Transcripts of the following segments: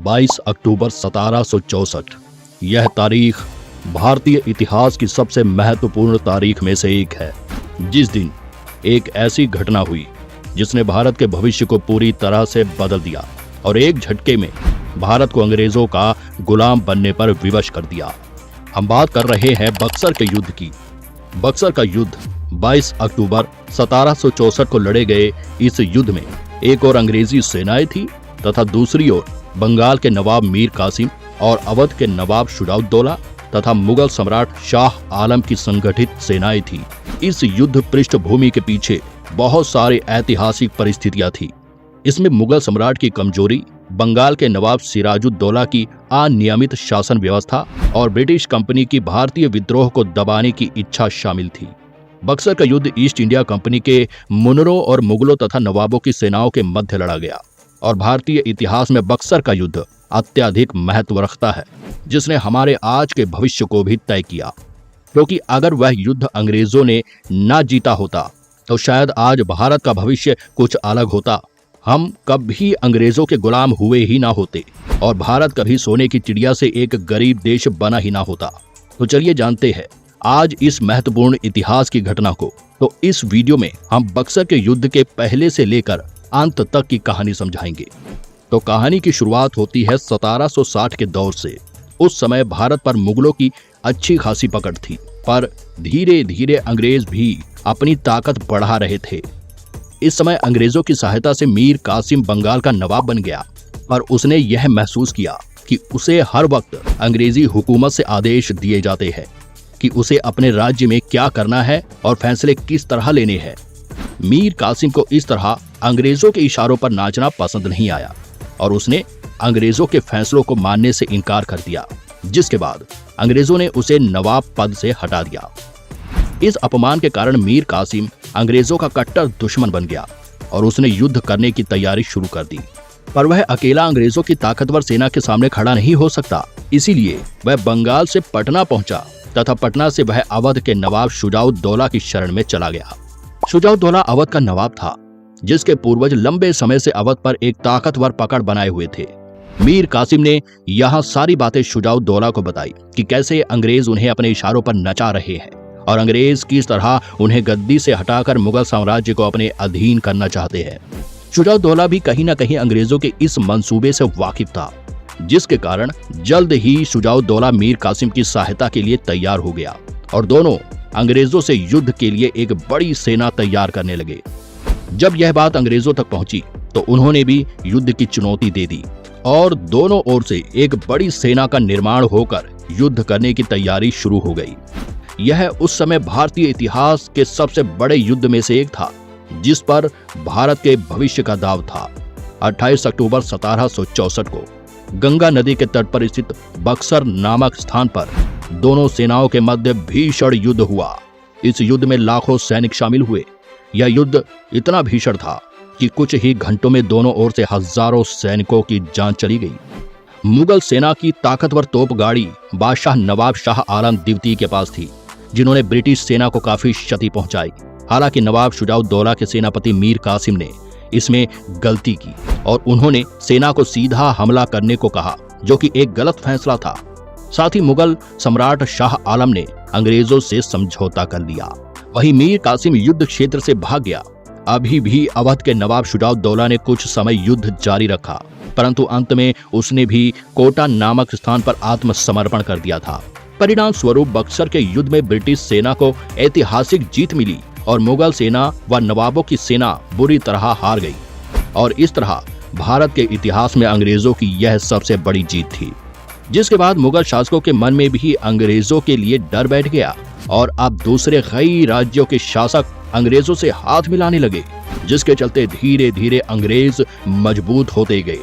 22 अक्टूबर 1764। यह तारीख भारतीय इतिहास की सबसे महत्वपूर्ण तारीख में से एक है, जिस दिन एक ऐसी घटना हुई जिसने भारत के भविष्य को पूरी तरह से बदल दिया और एक झटके में भारत को अंग्रेजों का गुलाम बनने पर विवश कर दिया। हम बात कर रहे हैं बक्सर के युद्ध की। बक्सर का युद्ध 22 अक्टूबर 1764 को लड़े गए इस युद्ध में एक और अंग्रेजी सेनाएं थी तथा दूसरी ओर बंगाल के नवाब मीर कासिम और अवध के नवाब शुजाउद्दौला तथा मुगल सम्राट शाह आलम की संगठित सेनाएं थी। इस युद्ध पृष्ठभूमि के पीछे बहुत सारी ऐतिहासिक परिस्थितियां थी। इसमें मुगल सम्राट की कमजोरी, बंगाल के नवाब सिराजुद्दौला की अनियमित शासन व्यवस्था और ब्रिटिश कंपनी की भारतीय विद्रोह को दबाने की इच्छा शामिल थी। बक्सर का युद्ध ईस्ट इंडिया कंपनी के मुनरों और मुगलों तथा नवाबों की सेनाओं के मध्य लड़ा गया और भारतीय इतिहास में बक्सर का युद्ध अत्यधिक महत्व रखता है, जिसने हमारे आज के भविष्य को भी तय किया। क्योंकि अगर वह युद्ध अंग्रेजों ने न जीता होता तो शायद आज भारत का भविष्य कुछ अलग होता। हम कभी अंग्रेजों के गुलाम हुए ही ना होते और भारत कभी सोने की चिड़िया से एक गरीब देश बना ही ना होता। तो चलिए जानते हैं आज इस महत्वपूर्ण इतिहास की घटना को। तो इस वीडियो में हम बक्सर के युद्ध के पहले से लेकर अंत तक की कहानी समझाएंगे। तो कहानी की शुरुआत होती है 1760 के दौर से। उस समय भारत पर मुगलों की अच्छी खासी पकड़ थी, पर धीरे धीरे अंग्रेज भी अपनी ताकत बढ़ा रहे थे। इस समय अंग्रेजों की सहायता से मीर कासिम बंगाल का नवाब बन गया, पर उसने यह महसूस किया कि उसे हर वक्त अंग्रेजी हुकूमत से आदेश दिए जाते हैं कि उसे अपने राज्य में क्या करना है और फैसले किस तरह लेने हैं। मीर कासिम को इस तरह अंग्रेजों के इशारों पर नाचना पसंद नहीं आया और उसने अंग्रेजों के फैसलों को मानने से इनकार कर दिया, जिसके बाद अंग्रेजों ने उसे नवाब पद से हटा दिया। इस अपमान के कारण मीर कासिम अंग्रेजों का कट्टर दुश्मन बन गया और उसने युद्ध करने की तैयारी शुरू कर दी। पर वह अकेला अंग्रेजों की ताकतवर सेना के सामने खड़ा नहीं हो सकता, इसीलिए वह बंगाल से पटना पहुंचा तथा पटना से वह अवध के नवाब शुजाउद्दौला की शरण में चला गया। शुजाउद्दौला अवध का नवाब था, जिसके पूर्वज लंबे समय से अवध पर एक ताकतवर पकड़ बनाए हुए थे। मीर कासिम ने यहाँ सारी बातें शुजाउद्दौला को बताई कि कैसे अंग्रेज उन्हें अपने इशारों पर नचा रहे हैं और अंग्रेज किस तरह उन्हें गद्दी से हटाकर मुगल साम्राज्य को अपने अधीन करना चाहते हैं। शुजाउद्दौला भी कहीं न कहीं अंग्रेजों के इस मंसूबे से वाकिफ था, जिसके कारण जल्द ही शुजाउद्दौला मीर कासिम की सहायता के लिए तैयार हो गया और दोनों अंग्रेजों से युद्ध के लिए एक बड़ी सेना तैयार करने लगे। जब यह बात अंग्रेजों तक पहुंची तो उन्होंने भी युद्ध की चुनौती दे दी और दोनों ओर से एक बड़ी सेना का निर्माण होकर युद्ध करने की तैयारी शुरू हो गई। यह उस समय भारतीय इतिहास के सबसे बड़े युद्ध में से एक था, जिस पर भारत के भविष्य का दाव था। 28 अक्टूबर 1764 को गंगा नदी के तट पर स्थित बक्सर नामक स्थान पर दोनों सेनाओं के मध्य भीषण युद्ध हुआ। इस युद्ध में लाखों सैनिक शामिल हुए। यह युद्ध इतना भीषण था कि कुछ ही घंटों में दोनों ओर से हजारों सैनिकों की जान चली गई। मुगल सेना की ताकतवर तोप गाड़ी बादशाह नवाब शाह आलम द्वितीय के पास थी, जिन्होंने ब्रिटिश सेना को काफी क्षति पहुंचाई। हालांकि नवाब शुजाउद्दौला के सेनापति मीर कासिम ने इसमें गलती की और उन्होंने सेना को सीधा हमला करने को कहा, जो कि एक गलत फैसला था। साथ ही मुगल सम्राट शाह आलम ने अंग्रेजों से समझौता कर लिया। वहीं मीर कासिम युद्ध क्षेत्र से भाग गया। अभी भी अवध के नवाब शुजाउद्दौला ने कुछ समय युद्ध जारी रखा, परंतु अंत में उसने भी कोटा नामक स्थान पर आत्मसमर्पण कर दिया था। परिणाम स्वरूप बक्सर के युद्ध में ब्रिटिश सेना को ऐतिहासिक जीत मिली और मुगल सेना व नवाबों की सेना बुरी तरह हार गई और इस तरह भारत के इतिहास में अंग्रेजों की यह सबसे बड़ी जीत थी, जिसके बाद मुगल शासकों के मन में भी अंग्रेजों के लिए डर बैठ गया और अब दूसरे कई राज्यों के शासक अंग्रेजों से हाथ मिलाने लगे, जिसके चलते धीरे धीरे अंग्रेज मजबूत होते गए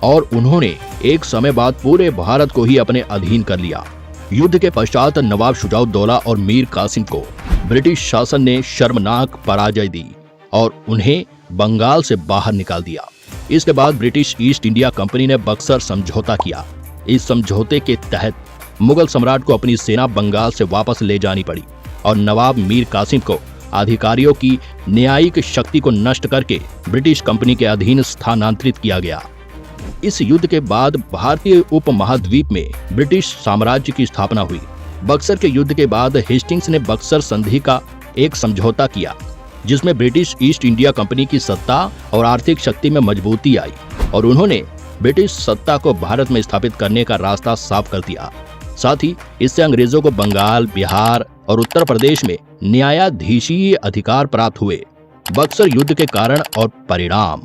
और उन्होंने एक समय बाद पूरे भारत को ही अपने अधीन कर लिया। युद्ध के पश्चात नवाब शुजाउद्दौला और मीर कासिम को ब्रिटिश शासन ने शर्मनाक पराजय दी और उन्हें बंगाल से बाहर निकाल दिया। इसके बाद ब्रिटिश ईस्ट इंडिया कंपनी ने बक्सर समझौता किया। इस समझौते के तहत मुगल सम्राट को अपनी सेना बंगाल से वापस ले जानी पड़ी और नवाब मीर कासिम को अधिकारियों की न्यायिक शक्ति को नष्ट करके ब्रिटिश कंपनी के अधीन स्थानांतरित किया गया। इस युद्ध के बाद भारतीय उपमहाद्वीप में ब्रिटिश साम्राज्य की स्थापना हुई। बक्सर के युद्ध के बाद हेस्टिंग्स ने बक्सर संधि का एक समझौता किया, जिसमें ब्रिटिश ईस्ट इंडिया कंपनी की सत्ता और आर्थिक शक्ति में मजबूती आई और उन्होंने ब्रिटिश सत्ता को भारत में स्थापित करने का रास्ता साफ कर दिया। साथ ही इससे अंग्रेजों को बंगाल, बिहार और उत्तर प्रदेश में न्यायाधीशीय अधिकार प्राप्त हुए। बक्सर युद्ध के कारण और परिणाम।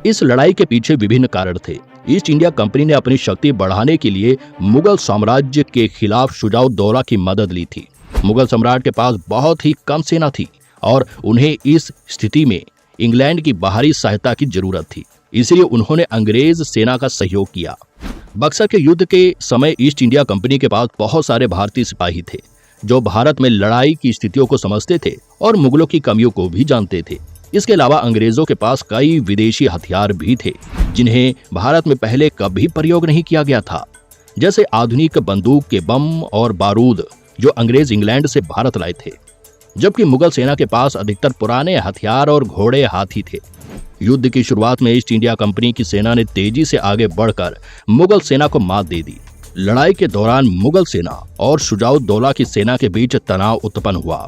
इस लड़ाई के पीछे विभिन्न कारण थे। ईस्ट इंडिया कंपनी ने अपनी शक्ति बढ़ाने के लिए मुगल साम्राज्य के खिलाफ शुजाउद्दौला की मदद ली थी। मुगल सम्राट के पास बहुत ही कम सेना थी और उन्हें इस स्थिति में इंग्लैंड की बाहरी सहायता की जरूरत थी, इसलिए उन्होंने अंग्रेज सेना का सहयोग किया। बक्सर के युद्ध के समय ईस्ट इंडिया कंपनी के पास बहुत सारे भारतीय सिपाही थे जो भारत में लड़ाई की स्थितियों को समझते थे और मुगलों की कमियों को भी जानते थे। इसके अलावा अंग्रेजों के पास कई विदेशी हथियार भी थे जिन्हें भारत में पहले कभी प्रयोग नहीं किया गया था, जैसे आधुनिक बंदूक के बम और बारूद जो अंग्रेज इंग्लैंड से भारत लाए थे, जबकि मुगल सेना के पास अधिकतर पुराने हथियार और घोड़े हाथी थे। युद्ध की शुरुआत में ईस्ट इंडिया कंपनी की सेना ने तेजी से आगे बढ़कर मुगल सेना को मात दे दी। लड़ाई के दौरान मुगल सेना और शुजाउद्दौला की सेना के बीच तनाव उत्पन्न हुआ।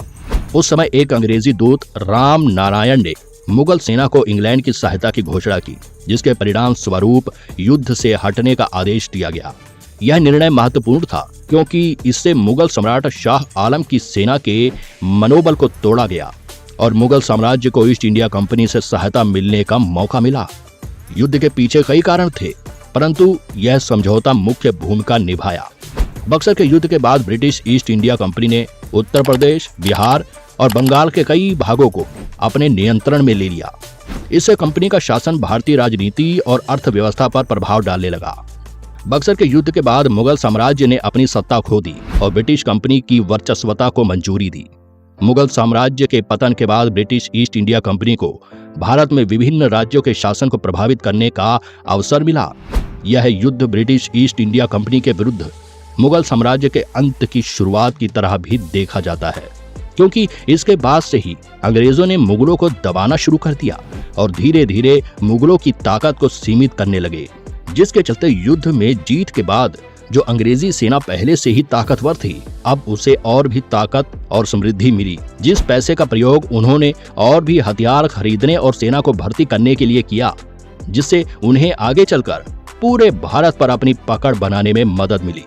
उस समय एक अंग्रेजी दूत राम नारायण ने मुगल सेना को इंग्लैंड की सहायता की घोषणा की, जिसके परिणाम स्वरूप युद्ध से हटने का आदेश दिया गया। यह निर्णय महत्वपूर्ण था क्योंकि इससे मुगल सम्राट शाह आलम की सेना के मनोबल को तोड़ा गया और मुगल साम्राज्य को ईस्ट इंडिया कंपनी से सहायता मिलने का मौका मिला। युद्ध के पीछे कई कारण थे, परंतु यह समझौता मुख्य भूमिका निभाया। बक्सर के युद्ध के बाद ब्रिटिश ईस्ट इंडिया कंपनी ने उत्तर प्रदेश, बिहार और बंगाल के कई भागों को अपने नियंत्रण में ले लिया। इससे कंपनी का शासन भारतीय राजनीति और अर्थव्यवस्था पर प्रभाव डालने लगा। बक्सर के युद्ध के बाद मुगल साम्राज्य ने अपनी सत्ता खो दी और ब्रिटिश कंपनी की वर्चस्वता को मंजूरी दी। मुगल साम्राज्य के पतन के बाद ब्रिटिश ईस्ट इंडिया कंपनी को भारत में विभिन्न राज्यों के शासन को प्रभावित करने का अवसर मिला। यह युद्ध ब्रिटिश ईस्ट इंडिया कंपनी के विरुद्ध मुगल साम्राज्य के अंत की शुरुआत की तरह भी देखा जाता है, क्योंकि इसके बाद से ही अंग्रेजों ने मुगलों को दबाना शुरू कर दिया और धीरे धीरे मुगलों की ताकत को सीमित करने लगे, जिसके चलते युद्ध में जीत के बाद जो अंग्रेजी सेना पहले से ही ताकतवर थी, अब उसे और भी ताकत और समृद्धि मिली। जिस पैसे का प्रयोग उन्होंने और भी हथियार खरीदने और सेना को भर्ती करने के लिए किया, जिससे उन्हें आगे चलकर पूरे भारत पर अपनी पकड़ बनाने में मदद मिली।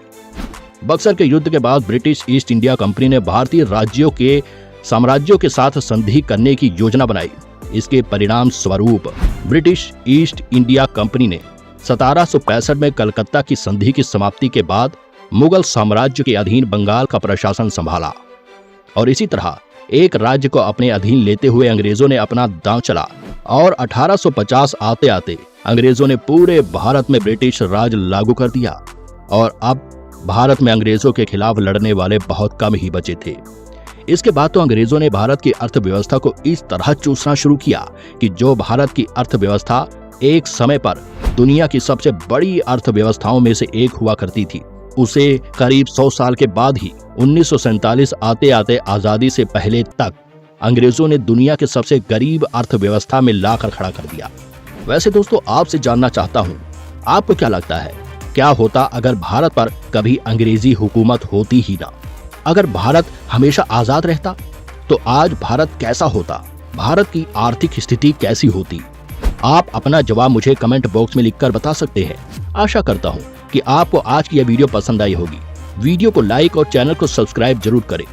बक्सर के युद्ध के बाद ब्रिटिश ईस्ट इंडिया कंपनी ने भारतीय राज्यों के साम्राज्यों के साथ संधि करने की योजना बनाई। इसके परिणाम स्वरूप ब्रिटिश ईस्ट इंडिया कंपनी ने 1765 में कलकत्ता की संधि की समाप्ति के बाद मुगल साम्राज्य के अधीन बंगाल का प्रशासन संभाला और इसी तरह एक राज्य को अपने अधीन लेते हुए अंग्रेजों ने अपना दांव चला और 1850 आते आते अंग्रेजों ने पूरे भारत में ब्रिटिश राज लागू कर दिया और अब भारत में अंग्रेजों के खिलाफ लड़ने वाले बहुत कम ही बचे थे। इसके बाद तो अंग्रेजों ने भारत की अर्थव्यवस्था को इस तरह चूसना शुरू किया कि जो भारत की अर्थव्यवस्था एक समय पर दुनिया की सबसे बड़ी अर्थव्यवस्थाओं में से एक हुआ करती थी, उसे करीब 100 साल के बाद ही 1947 आते आते आजादी से पहले तक अंग्रेजों ने दुनिया के सबसे गरीब अर्थव्यवस्था में लाकर खड़ा कर दिया। वैसे दोस्तों, आपसे जानना चाहता हूँ, आपको क्या लगता है, क्या होता अगर भारत पर कभी अंग्रेजी हुकूमत होती ही ना? अगर भारत हमेशा आजाद रहता तो आज भारत कैसा होता? भारत की आर्थिक स्थिति कैसी होती? आप अपना जवाब मुझे कमेंट बॉक्स में लिखकर बता सकते हैं। आशा करता हूं कि आपको आज की यह वीडियो पसंद आई होगी। वीडियो को लाइक और चैनल को सब्सक्राइब जरूर करें।